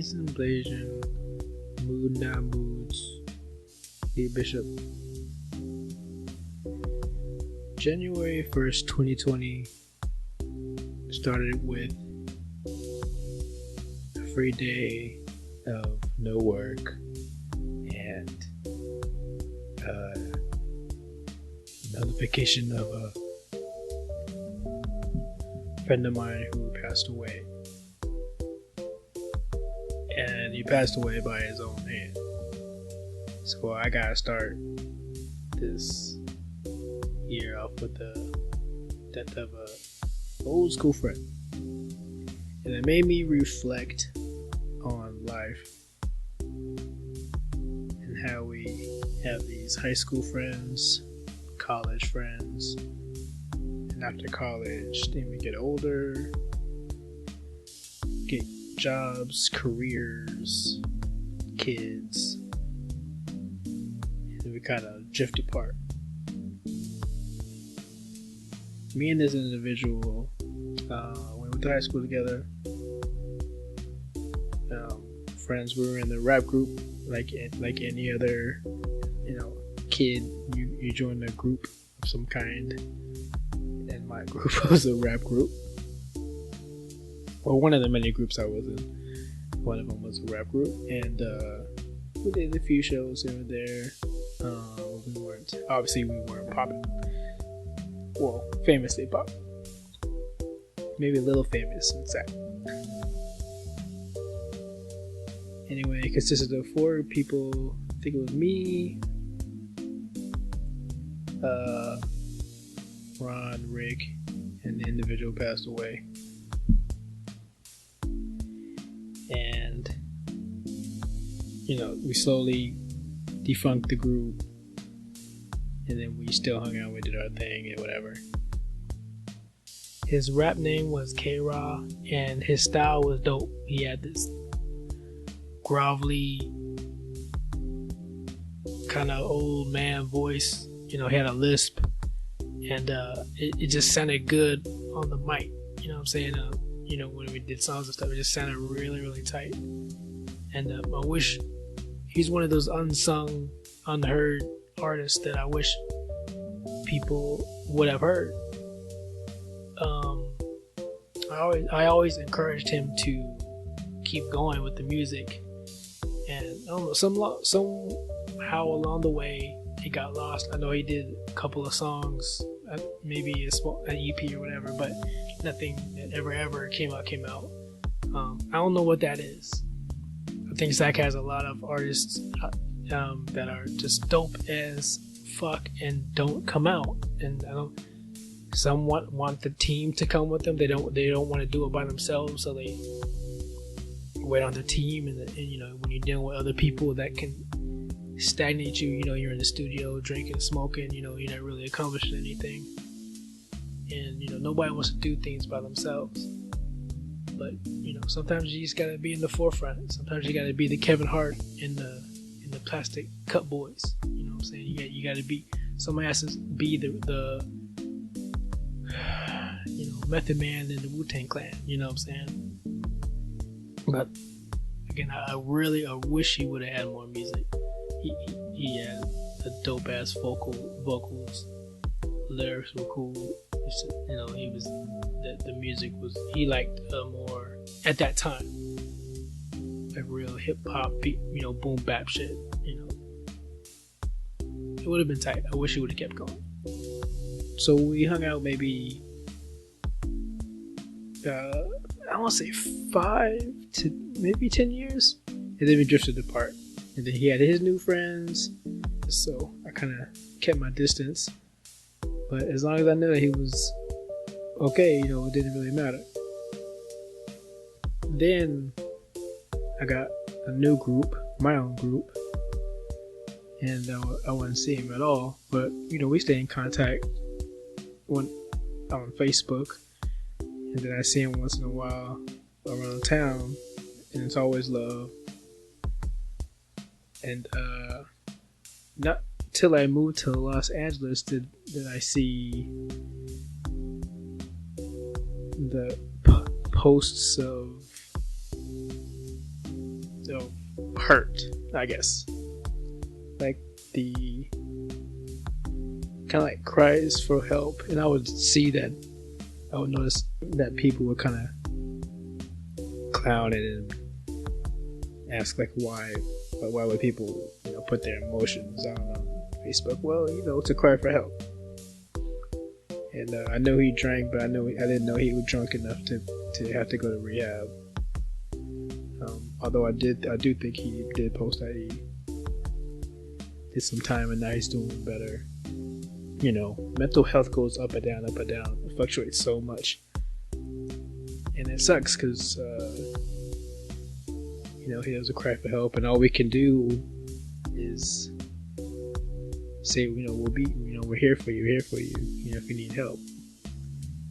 AMZN BLSN notmoods, LeeBISHOP. January 1st, 2020 started with a free day of no work and notification of a friend of mine who passed away. And he passed away by his own hand. So I gotta start this year off with the death of a old school friend. And it made me reflect on life and how we have these high school friends, college friends, and after college, then we get older, get jobs, careers, kids, and we kind of drift apart. Me and this individual, we went to high school together, friends. We were in the rap group, like any other, kid. You join a group of some kind, and my group was a rap group. Well, one of the many groups I was in. One of them was a rap group, and we did a few shows here and there. We weren't popping. Well, famously pop. Maybe a little famous inside. Anyway, it consisted of 4 people. I think it was me, Ron, Rick, and the individual passed away. And we slowly defunct the group, and then we still hung out. We did our thing and whatever. His rap name was K-Raw, and his style was dope. He had this grovelly kind of old man voice. He had a lisp, and it just sounded good on the mic. You know what I'm saying? When we did songs and stuff, it just sounded really, really tight. And I wish he's one of those unsung, unheard artists that I wish people would have heard. I always encouraged him to keep going with the music, and I don't know, somehow along the way it got lost. I know he did a couple of songs, maybe an EP or whatever, but nothing that ever came out. I don't know what that is. I think Zach has a lot of artists that are just dope as fuck and don't come out, and some want the team to come with them. They don't want to do it by themselves, so they wait on the team. And when you're dealing with other people that can stagnate you, you're in the studio drinking, smoking, you're not really accomplishing anything, and nobody wants to do things by themselves. But sometimes you just gotta be in the forefront. Sometimes you gotta be the Kevin Hart in the Plastic Cup Boys. You know what I'm saying? You gotta be, somebody has to be the Method Man in the Wu-Tang Clan. You know what I'm saying? But again, I wish he would have had more music. He had a dope ass vocals. Lyrics were cool. He was the music was, he liked more at that time, like real hip hop, boom bap shit. It would have been tight. I wish he would have kept going. So we hung out maybe I want to say 5 to maybe 10 years, and then we drifted apart. And then he had his new friends, so I kind of kept my distance. But as long as I knew that he was okay, it didn't really matter. Then I got a new group, my own group, and I wouldn't see him at all. But we stay in contact on Facebook, and then I see him once in a while around town, and it's always love. And not till I moved to Los Angeles did I see the posts of of hurt, I guess. Like the kind of like cries for help, and I would see that. I would notice that people would kind of clown it and ask like why would people put their emotions on Facebook? Well, to cry for help. And I know he drank, but I didn't know he was drunk enough to have to go to rehab. Although I do think he did post that he did some time and now he's doing better. Mental health goes up and down, up and down. It fluctuates so much, and it sucks because he has a cry for help, and all we can do is say, we're here for you, if you need help.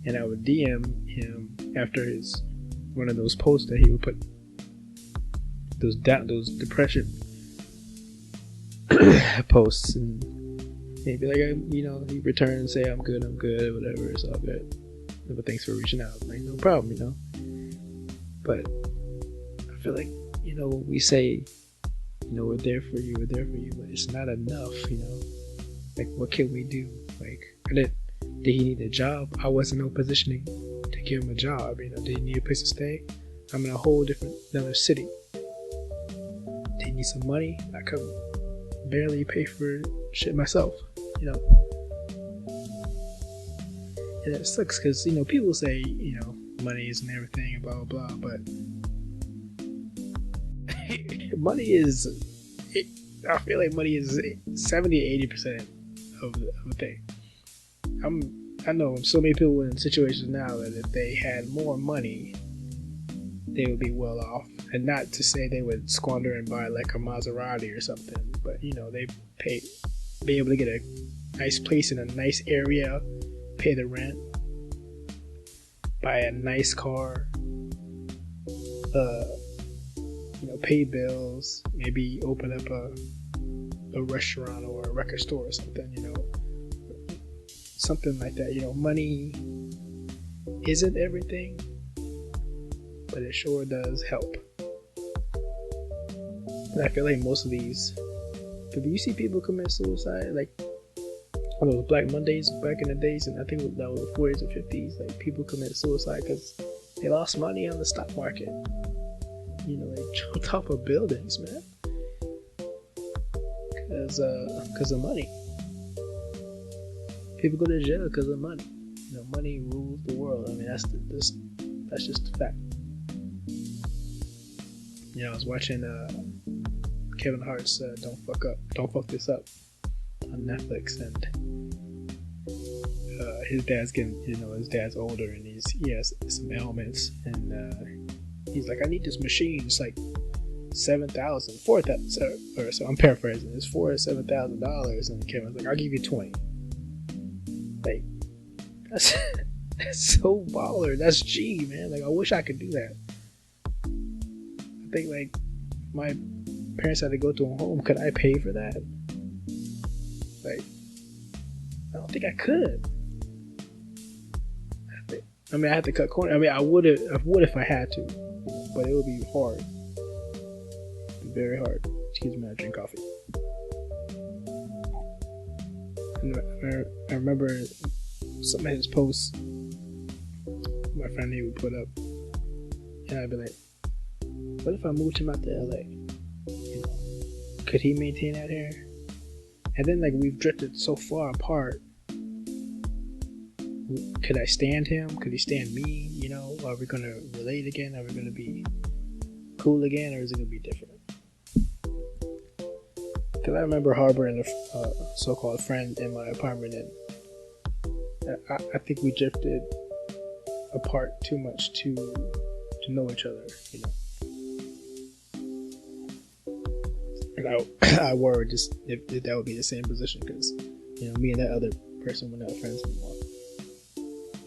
And I would DM him after one of those posts that he would put those depression posts, and he'd be like, he'd return and say, I'm good, whatever, it's all good. But thanks for reaching out. Like, no problem, But I feel like, we say, we're there for you, but it's not enough, Like, what can we do? Like, did he need a job? I wasn't in no position to give him a job, Did he need a place to stay? I'm in a whole another city. Did he need some money? I could barely pay for shit myself, And it sucks because, people say, money isn't everything, blah, blah, blah, but money is, I feel like money is 70-80% of the thing. I know so many people in situations now that if they had more money, they would be well off. And not to say they would squander and buy like a Maserati or something, but they be able to get a nice place in a nice area, pay the rent, buy a nice car, pay bills, maybe open up a restaurant or a record store or something, something like that. Money isn't everything, but it sure does help. And I feel like most of these, if you see people commit suicide, like on those Black Mondays back in the days, and I think that was the 40s or 50s, like people commit suicide because they lost money on the stock market. They jumped off of buildings, man, because of money. People go to jail because of money. Money rules the world. I mean, that's just a fact. I was watching Kevin Hart's Don't Fuck This Up on Netflix, and his dad's getting, his dad's older, and he has some ailments, and he's like, I need this machine. It's like $7,000, $4,000, or so I'm paraphrasing. It's $4,000 or $7,000, and Kevin's like, I'll give you 20. Like, that's so baller. That's G, man. Like, I wish I could do that. I think like my parents had to go to a home. Could I pay for that? Like, I don't think I could. I had to cut corners. I would if I had to, but it would be hard. It'd be very hard. Excuse me, I drink coffee. And I remember some of his posts my friend he would put up, and I'd be like, what if I moved him out to LA? Could he maintain that here? And then like we've drifted so far apart. Could I stand him? Could he stand me? Are we gonna relate again? Are we gonna be cool again, or is it gonna be different? Because I remember harboring a so-called friend in my apartment, and I think we drifted apart too much to know each other, And I worried just if that would be the same position, because me and that other person were not friends anymore.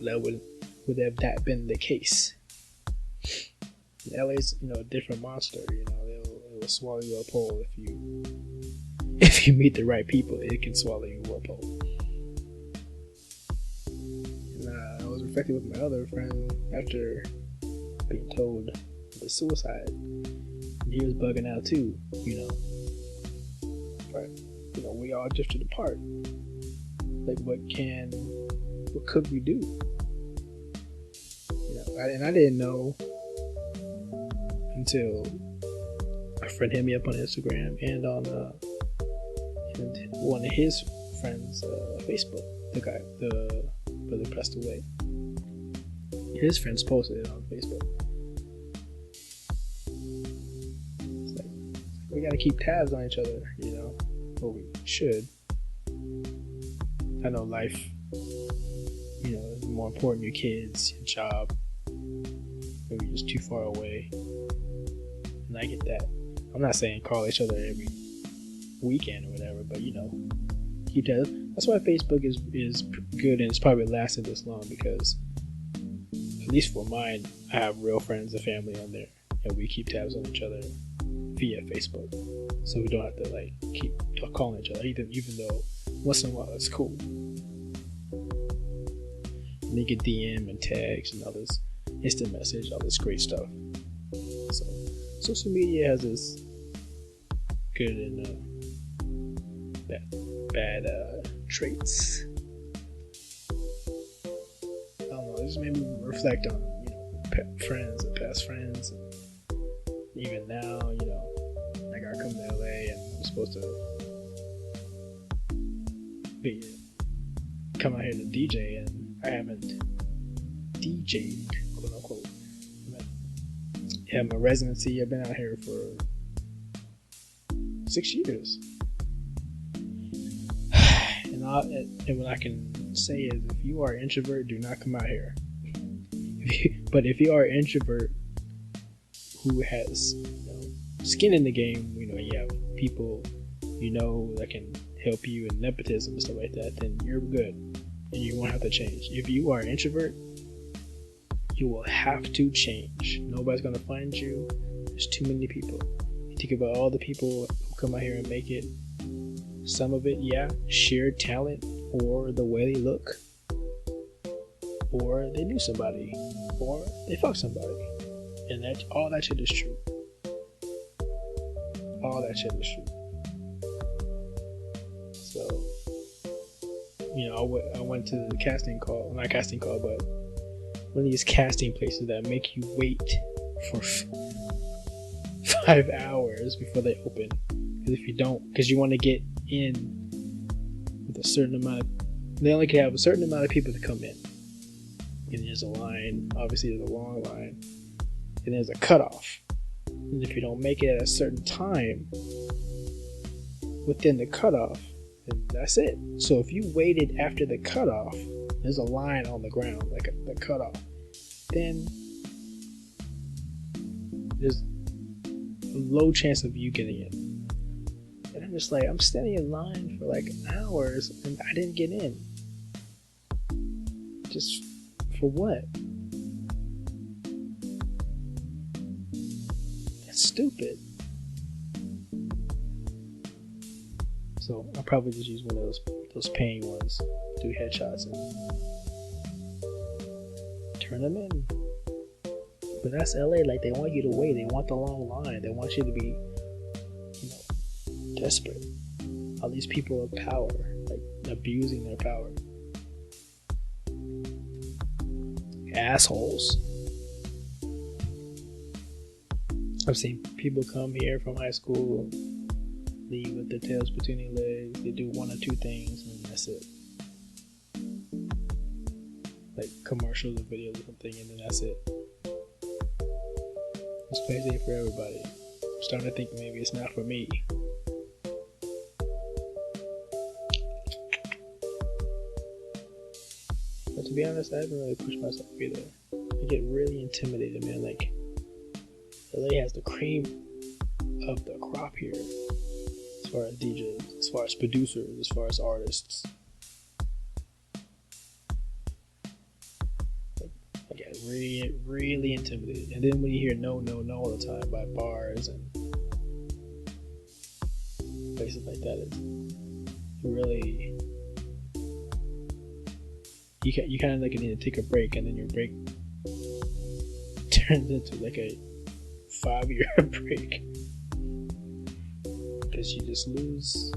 That would have that been the case. LA's a different monster. It will swallow you up whole if you meet the right people. It can swallow you up whole. And I was reflecting with my other friend after being told the suicide. he was bugging out too, but we all drifted apart. Like, what could we do? And I didn't know until a friend hit me up on Instagram and on and one of his friends' Facebook. The brother passed away. His friends posted it on Facebook. It's like, we gotta keep tabs on each other, or we should. I know life, is more important. Your kids, your job, maybe you're just too far away. And I get that. I'm not saying call each other every weekend or whatever, but keep tabs. That's why Facebook is good, and it's probably lasted this long, because at least for mine, I have real friends and family on there, and we keep tabs on each other via Facebook, so we don't have to keep calling each other, even though once in a while it's cool. And they get DM and tags and all this instant message, all this great stuff. So social media has this good and bad traits. I don't know. It just made me reflect on friends and past friends, and even now, I gotta come to LA, and I'm supposed to come out here to DJ, and I haven't DJ'd, quote unquote. My residency. I've been out here for 6 years. And what I can say is, if you are an introvert, do not come out here. But if you are an introvert who has skin in the game, you have people that can help you, and nepotism and stuff like that, then you're good, and you won't have to change. If you are an introvert, you will have to change. Nobody's gonna find you. There's too many people. You think about all the people who come out here and make it. Some of it, sheer talent, or the way they look, or they knew somebody, or they fucked somebody, and all that shit is true. All that shit is true. So, I went to the casting call, not casting call, but one of these casting places that make you wait for 5 hours before they open. Because you want to get in with a certain amount they only can have a certain amount of people to come in. And there's a line, obviously there's a long line, and there's a cutoff. And if you don't make it at a certain time within the cutoff, then that's it. So if you waited after the cutoff, there's a line on the ground, like the cutoff, then there's a low chance of you getting it. And I'm just like, I'm standing in line for hours and I didn't get in. Just for what? That's stupid. So I'll probably just use one of those paying ones, do headshots and turn them in. But that's LA, they want you to wait, they want the long line, they want you to be, desperate. All these people of power, abusing their power. Assholes. I've seen people come here from high school, leave with their tails between their legs, they do one or two things, and that's it. Commercials or videos or something, and then that's it. This place ain't for everybody. I'm starting to think maybe it's not for me. But to be honest, I haven't really pushed myself either. I get really intimidated, man. LA has the cream of the crop here, as far as DJs, as far as producers, as far as artists. I get really, really intimidated. And then when you hear no all the time by bars and places like that, it really, you kind of need to take a break, and then your break turns into a 5-year break. Because you just lose.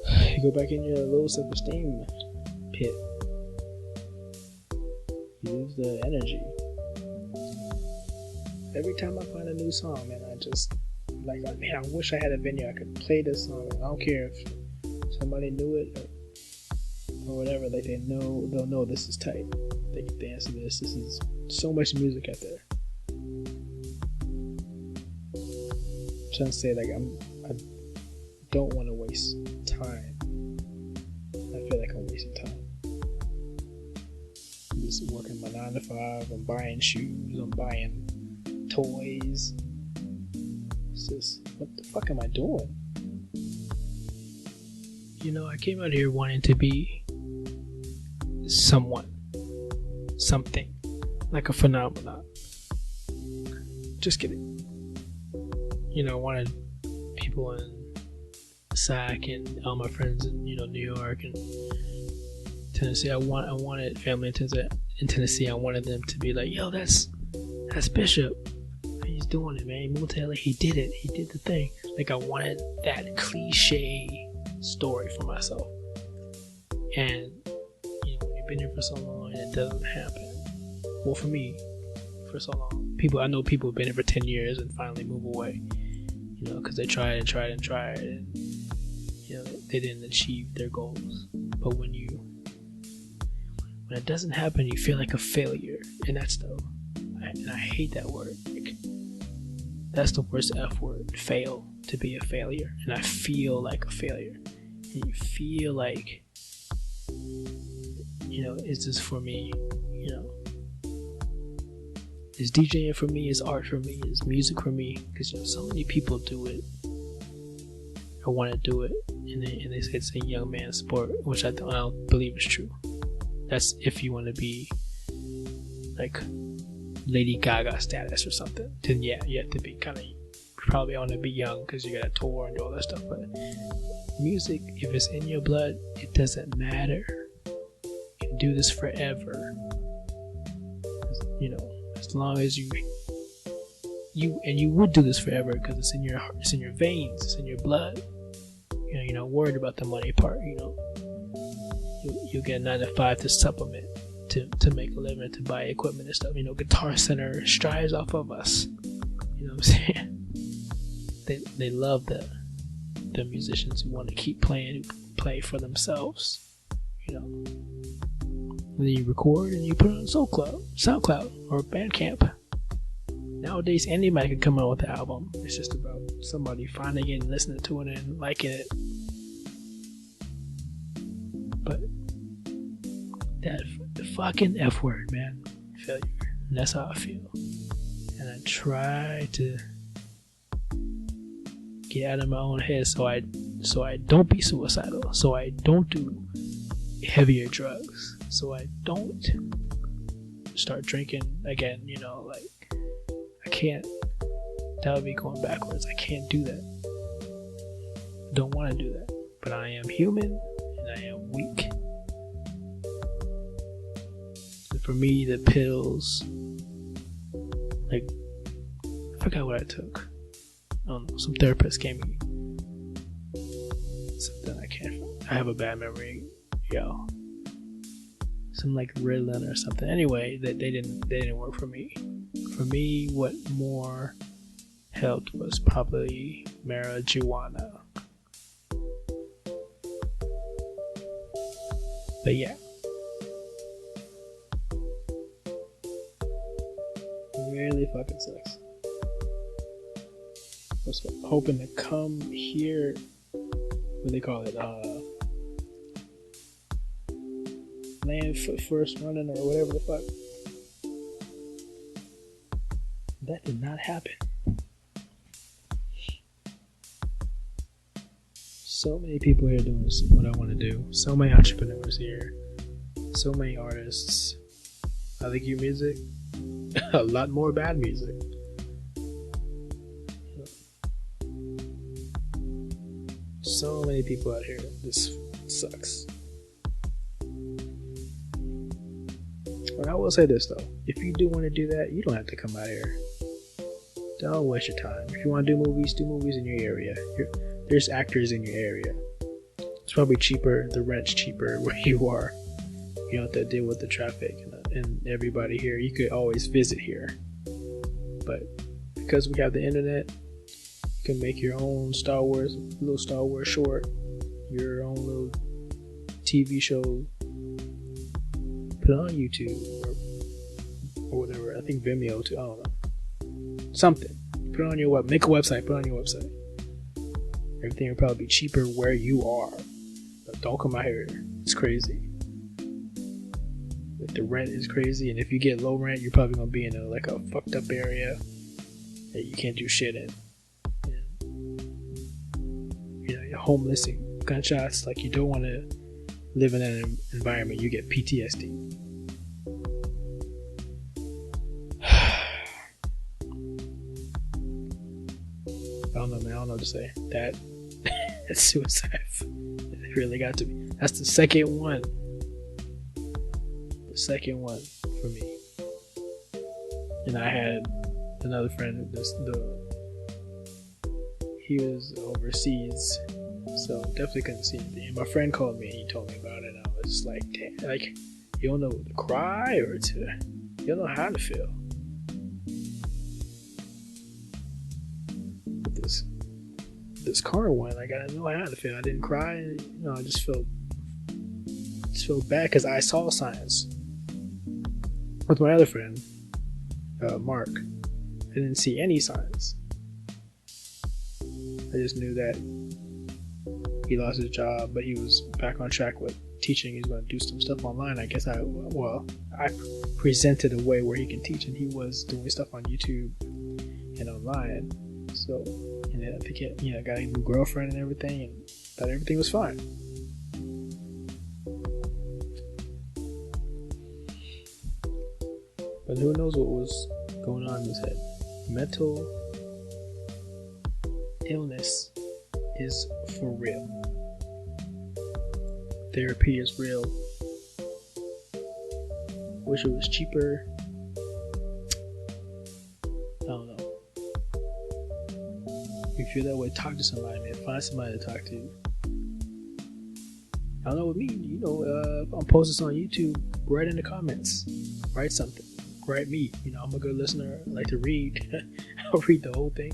You go back in your low self-esteem pit. You lose the energy. Every time I find a new song, man, I just like, man, I wish I had a venue I could play this song. I don't care if somebody knew it or whatever. Like they'll know this is tight. They can dance to this. This is so much music out there. I'm trying to say, like, I don't want to waste time. I feel like I'm wasting time. I'm just working my 9 to 5. I'm buying shoes. I'm buying toys. It's just, what the fuck am I doing? You know, I came out here wanting to be someone, something, like a phenomenon. Just kidding. You know, I wanted people in SAC and all my friends in, you know, New York and Tennessee. I wanted family in Tennessee. I wanted them to be like, yo, that's Bishop. He's doing it, man. He moved to LA. He did it. He did the thing. Like, I wanted that cliche story for myself. And, you know, when you've been here for so long and it doesn't happen. Well, for me, for so long. I know people have been here for 10 years and finally move away. You know, because they tried and, you know, they didn't achieve their goals. But when it doesn't happen, you feel like a failure. And I hate that word. Like, that's the worst F word. Fail. To be a failure. And I feel like a failure. And you feel like, you know, is this for me? You know, is DJing for me? Is art for me? Is music for me? Because, you know, so many people do it or want to do it, and they say it's a young man's sport, which I don't believe is true. That's if you want to be like Lady Gaga status or something. Then yeah, you have to be kind of, probably want to be young because you got to tour and do all that stuff. But music, if it's in your blood, it doesn't matter. You can do this forever. You know, as long as you would do this forever because it's in your heart, it's in your veins, it's in your blood. You know, you're not worried about the money part. You know, you'll get a 9 to 5 to supplement, to make a living, to buy equipment and stuff. You know, Guitar Center strives off of us. You know what I'm saying? They love the musicians who want to keep playing, who play for themselves. You know, and then you record and you put it on SoundCloud or Bandcamp. Nowadays, anybody can come out with an album. It's just about somebody finding it and listening to it and liking it. But the fucking F word, man, failure. And that's how I feel. And I try to get out of my own head so I don't be suicidal, so I don't do heavier drugs, so I don't start drinking again. You know, like, I can't. That would be going backwards. I can't do that. Don't want to do that. But I am human and I am weak. And for me, the pills, like, I forgot what I took. I don't know. Some therapist gave me something I can't. I have a bad memory, yo. Some like Ritalin or something. Anyway, they didn't work for me. For me, what more helped was probably marijuana. But yeah, it really fucking sucks. I was hoping to come here, what do they call it, land foot first running or whatever the fuck. That did not happen. So many people here doing what I want to do. So many entrepreneurs here. So many artists. I think your music, a lot more bad music. So many people out here. This sucks. But I will say this though. if you do want to do that, you don't have to come out here. Don't waste your time. If you want to do movies in your area. There's actors in your area. It's probably cheaper. The rent's cheaper where you are. You don't have to deal with the traffic and everybody here. You could always visit here. But because we have the internet, you can make your own little Star Wars short, your own little TV show, put it on YouTube or whatever. I think Vimeo too. I don't know. Something. Put it on your make a website. Put it on your website. Everything will probably be cheaper where you are. But don't come out here. It's crazy. Like the rent is crazy, and if you get low rent, you're probably gonna be in a fucked up area that you can't do shit in. And, you're homeless and gunshots. Like you don't want to live in that environment. You get PTSD. I don't know, man. I don't know what to say. That's suicide. It really got to me. That's the second one. The second one for me. And I had another friend. He was overseas, so definitely couldn't see anything. And my friend called me and he told me about it. And I was like, damn, like you don't know to cry or you don't know how to feel. This car one, like I didn't know how to feel. I didn't cry, I just felt bad because I saw signs. With my other friend, Mark, I didn't see any signs. I just knew that he lost his job, but he was back on track with teaching. He's going to do some stuff online. I guess I presented a way where he can teach, and he was doing stuff on YouTube and online. So. And then I think he got a new girlfriend and everything, and thought everything was fine. But who knows what was going on in his head. Mental illness is for real. Therapy is real. Wish it was cheaper. I don't know. If you feel that way, talk to somebody, man. Find somebody to talk to. I don't know with me, I'm posting this on YouTube. Write in the comments. Write something. Write me. I'm a good listener. I like to read. I'll read the whole thing.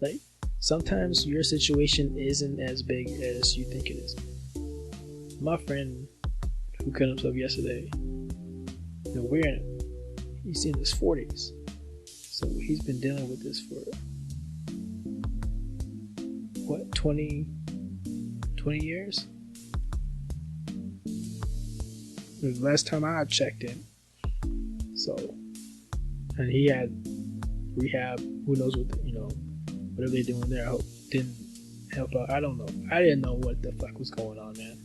Like, sometimes your situation isn't as big as you think it is. My friend who cut himself yesterday, he's in his 40s. So he's been dealing with this for 20 years? The last time I checked in. So, and he had rehab. Who knows whatever they're doing there. I hope didn't help out. I don't know. I didn't know what the fuck was going on, man.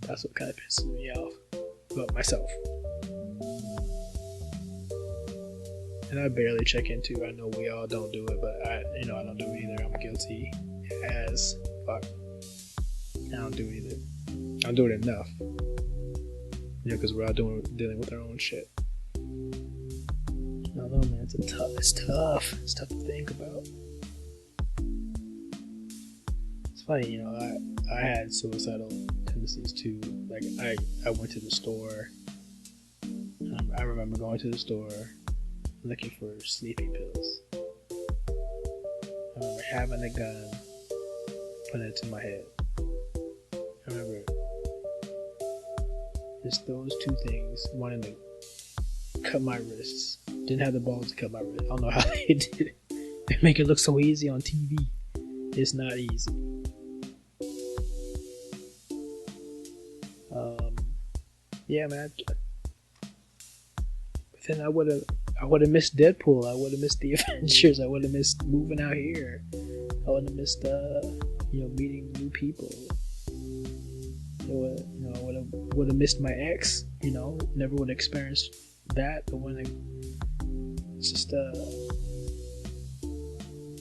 That's what kind of pisses me off about myself. And I barely check in too. I know we all don't do it, but I don't do it either. I'm guilty as fuck. I don't do it either. I don't do it enough. Because we're all dealing with our own shit. I don't know, man. It's tough. It's tough to think about. It's funny, I had suicidal tendencies too. Like I went to the store. I remember going to the store looking for sleeping pills. I remember having a gun, putting it to my head. I remember just those two things, wanting to cut my wrists. Didn't have the balls to cut my wrist. I don't know how they did it. They make it look so easy on TV. It's not easy. Yeah, man. But then I would have missed Deadpool. I would have missed the Avengers. I would have missed moving out here. I would have missed meeting new people. I would have missed my ex. Never would have experienced that. But it's just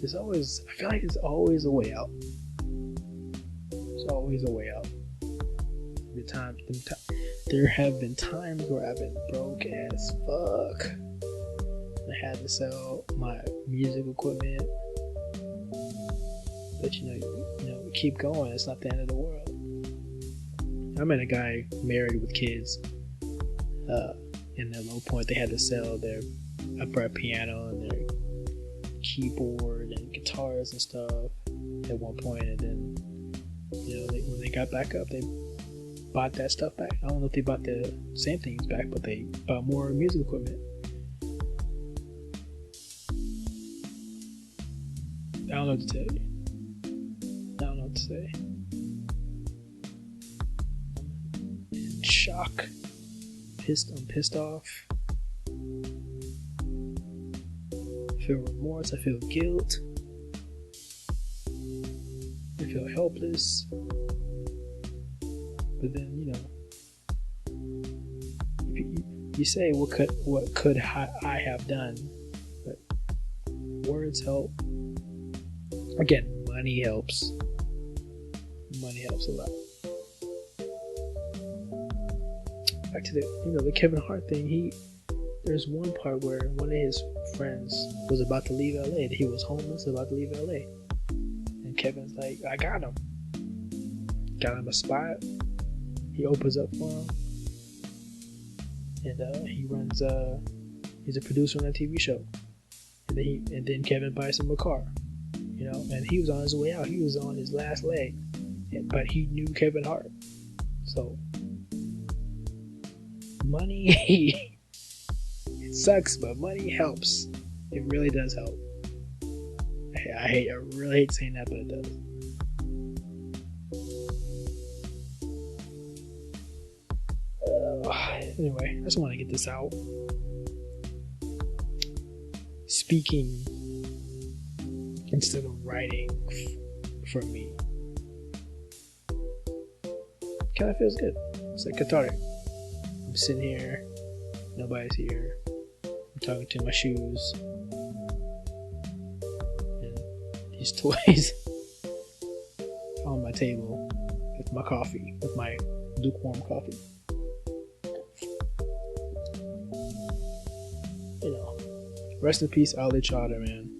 there's always. I feel like there's always a way out. There's always a way out. There have been times where I've been broke as fuck. I had to sell my music equipment, but we keep going. It's not the end of the world. I met a guy married with kids. In their low point, they had to sell their upright piano and their keyboard and guitars and stuff at one point, and then when they got back up, they bought that stuff back. I don't know if they bought the same things back, but they bought more music equipment. I don't know what to tell you. I don't know what to say. I'm in shock. I'm pissed off. I feel remorse. I feel guilt. I feel helpless. But then, you say what could I have done? But words help. Again, money helps. Money helps a lot. Back to the Kevin Hart thing. There's one part where one of his friends was about to leave LA. He was homeless, about to leave LA, and Kevin's like, "I got him. Got him a spot." He opens up for him, and he runs. He's a producer on a TV show, and then Kevin buys him a car. And he was on his way out. He was on his last leg, but he knew Kevin Hart, so. Money, it sucks, but money helps. It really does help. I really hate saying that, but it does. Anyway, I just want to get this out. Speaking instead of writing for me kind of feels good. It's like cathartic. I'm sitting here, nobody's here. I'm talking to my shoes and these toys on my table with my coffee, with my lukewarm coffee. Rest in peace, Ali Chowder, man.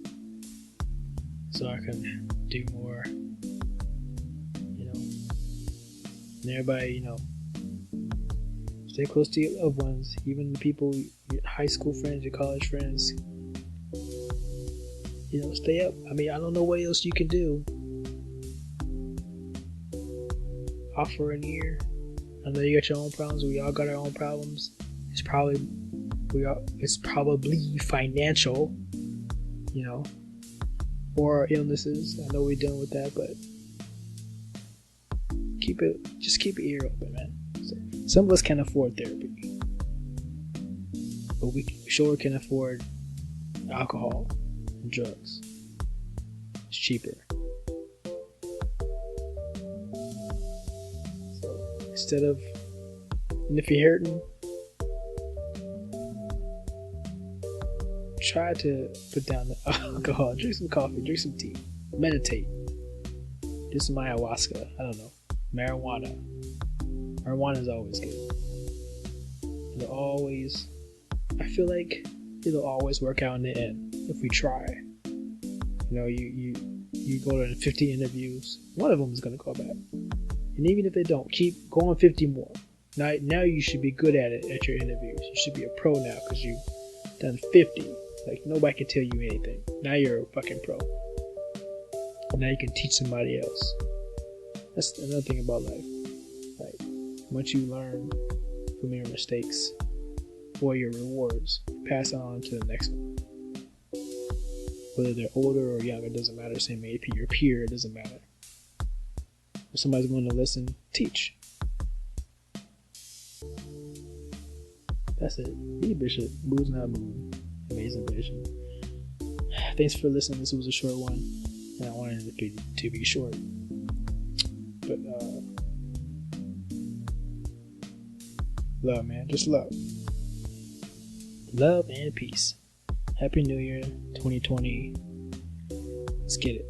So I can do more, and everybody, stay close to your loved ones, even the people, your high school friends, your college friends. Stay up. I don't know what else you can do. Offer an ear. I know you got your own problems. We all got our own problems. It's probably financial, or illnesses. I know we're dealing with that, but just keep your ear open, man. Some of us can't afford therapy, but we sure can afford alcohol and drugs. It's cheaper. So instead of, and if you're hurting, try to put down the alcohol, drink some coffee, drink some tea, meditate, do some ayahuasca, I don't know, marijuana. Marijuana is always good. I feel like it'll always work out in the end if we try. You go to 50 interviews, one of them is going to call back. And even if they don't, keep going 50 more. Now you should be good at it at your interviews. You should be a pro now because you've done 50. Like, nobody can tell you anything. Now you're a fucking pro. Now you can teach somebody else. That's another thing about life. Like, once you learn from your mistakes or your rewards, pass on to the next one. Whether they're older or younger, it doesn't matter. Same age, your peer, it doesn't matter. If somebody's willing to listen, teach. That's it. LeeBISHOP, Moods Not Mood. Amazing vision. Thanks for listening. This was a short one, and I wanted it to be short. But love, man. Just love. Love and peace. Happy New Year 2020. Let's get it.